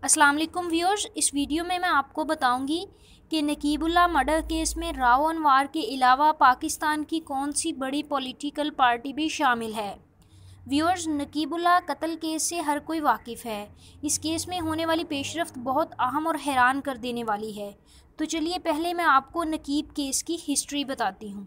अस्सलाम वालेकुम व्यूअर्स, इस वीडियो में मैं आपको बताऊंगी कि नकीबुल्लाह मर्डर केस में राव अनवार के अलावा पाकिस्तान की कौन सी बड़ी पॉलिटिकल पार्टी भी शामिल है। व्यूअर्स, नकीबुल्लाह कत्ल केस से हर कोई वाकिफ़ है। इस केस में होने वाली पेशरफ्त बहुत अहम और हैरान कर देने वाली है। तो चलिए पहले मैं आपको नकीब केस की हिस्ट्री बताती हूँ।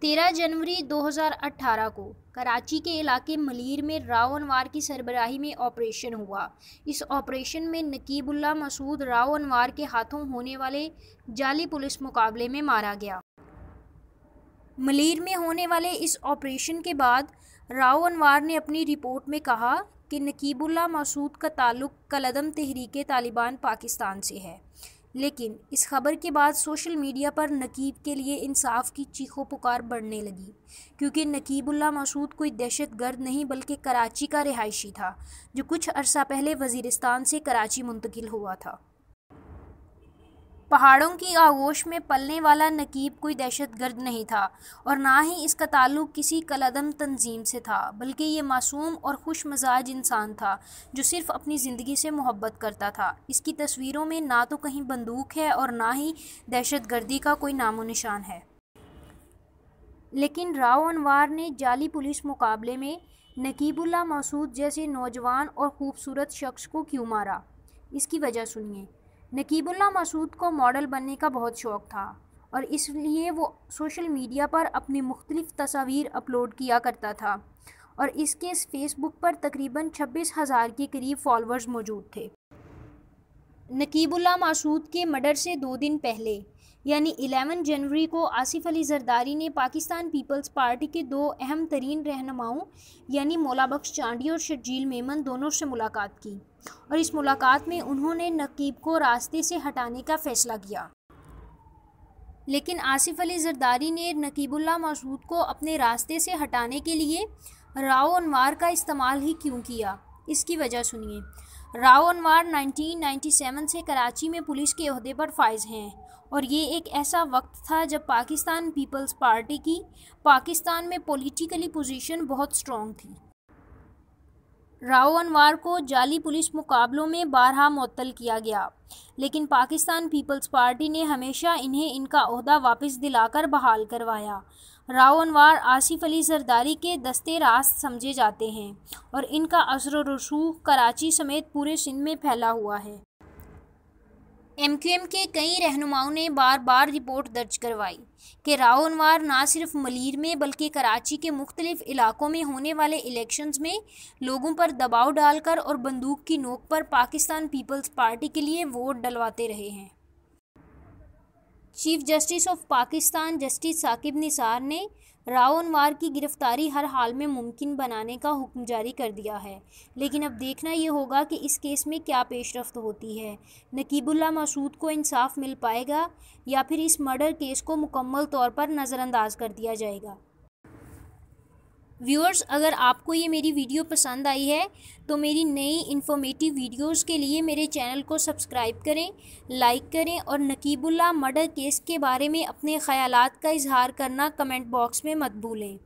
13 जनवरी 2018 को कराची के इलाके मलीर में राव अनवार की सरबराही में ऑपरेशन हुआ। इस ऑपरेशन में नकीबुल्लाह मसूद राव अनवार के हाथों होने वाले जाली पुलिस मुकाबले में मारा गया। मलीर में होने वाले इस ऑपरेशन के बाद राव अनवार ने अपनी रिपोर्ट में कहा कि नकीबुल्लाह मसूद का ताल्लुक़ कलअदम तहरीक तालिबान पाकिस्तान से है। लेकिन इस खबर के बाद सोशल मीडिया पर नकीब के लिए इंसाफ की चीखों पुकार बढ़ने लगी, क्योंकि नकीबुल्लाह मसूद कोई दहशतगर्द नहीं बल्कि कराची का रिहायशी था, जो कुछ अरसा पहले वज़ीरिस्तान से कराची मुंतकिल हुआ था। पहाड़ों की आगोश में पलने वाला नकीब कोई दहशतगर्द नहीं था और ना ही इसका ताल्लुक़ किसी कलअदम तंजीम से था, बल्कि ये मासूम और खुश मजाज इंसान था जो सिर्फ़ अपनी ज़िंदगी से मोहब्बत करता था। इसकी तस्वीरों में ना तो कहीं बंदूक है और ना ही दहशतगर्दी का कोई नामो निशान है। लेकिन राव अनवार ने जाली पुलिस मुकाबले में नकीबुल्लाह मसूद जैसे नौजवान और ख़ूबसूरत शख्स को क्यों मारा? इसकी वजह सुनिए। नकीबुल्लाह मसूद को मॉडल बनने का बहुत शौक़ था और इसलिए वो सोशल मीडिया पर अपनी मुख्तलिफ़ तस्वीर अपलोड किया करता था और इसके फेसबुक पर तकरीबन 26,000 के करीब फॉलोअर्स मौजूद थे। नकीबुल्लाह मसूद के मर्डर से 2 दिन पहले यानी 11 जनवरी को आसिफ अली जरदारी ने पाकिस्तान पीपल्स पार्टी के 2 अहम तरीन रहनुमाओं यानी मौला बख्श चांडी और शर्जील मेमन दोनों से मुलाकात की और इस मुलाकात में उन्होंने नकीब को रास्ते से हटाने का फ़ैसला किया। लेकिन आसिफ अली जरदारी ने नकीबुल्लाह मसूद को अपने रास्ते से हटाने के लिए राव अनवार का इस्तेमाल ही क्यों किया? इसकी वजह सुनिए। राव अनवार 1997 से कराची में पुलिस के ओहदे पर फाइज हैं और ये एक ऐसा वक्त था जब पाकिस्तान पीपल्स पार्टी की पाकिस्तान में पॉलिटिकली पोजीशन बहुत स्ट्रॉन्ग थी। राव अनवार को जाली पुलिस मुकाबलों में बारहा मुअत्तल किया गया, लेकिन पाकिस्तान पीपल्स पार्टी ने हमेशा इन्हें इनका ओहदा वापस दिलाकर बहाल करवाया। राव अनवार आसिफ अली जरदारी के दस्ते रास्त समझे जाते हैं और इनका असर व रसूख कराची समेत पूरे सिंध में फैला हुआ है। MQM के कई रहनुमाओं ने बार बार रिपोर्ट दर्ज करवाई कि राव अनवार ना सिर्फ मलीर में बल्कि कराची के मुख्तलिफ इलाकों में होने वाले इलेक्शंस में लोगों पर दबाव डालकर और बंदूक की नोक पर पाकिस्तान पीपल्स पार्टी के लिए वोट डलवाते रहे हैं। Chief justice of Pakistan justice Saqib Nisar ने राव अनवार की गिरफ्तारी हर हाल में मुमकिन बनाने का हुक्म जारी कर दिया है। लेकिन अब देखना ये होगा कि इस केस में क्या पेशरफ्त होती है। नकीबुल्लाह मसूद को इंसाफ मिल पाएगा या फिर इस मर्डर केस को मुकम्मल तौर पर नज़रअंदाज कर दिया जाएगा। व्यूअर्स, अगर आपको ये मेरी वीडियो पसंद आई है तो मेरी नई इन्फॉर्मेटिव वीडियोस के लिए मेरे चैनल को सब्सक्राइब करें, लाइक करें और नकीबुल्लाह मर्डर केस के बारे में अपने ख़यालात का इजहार करना कमेंट बॉक्स में मत भूलें।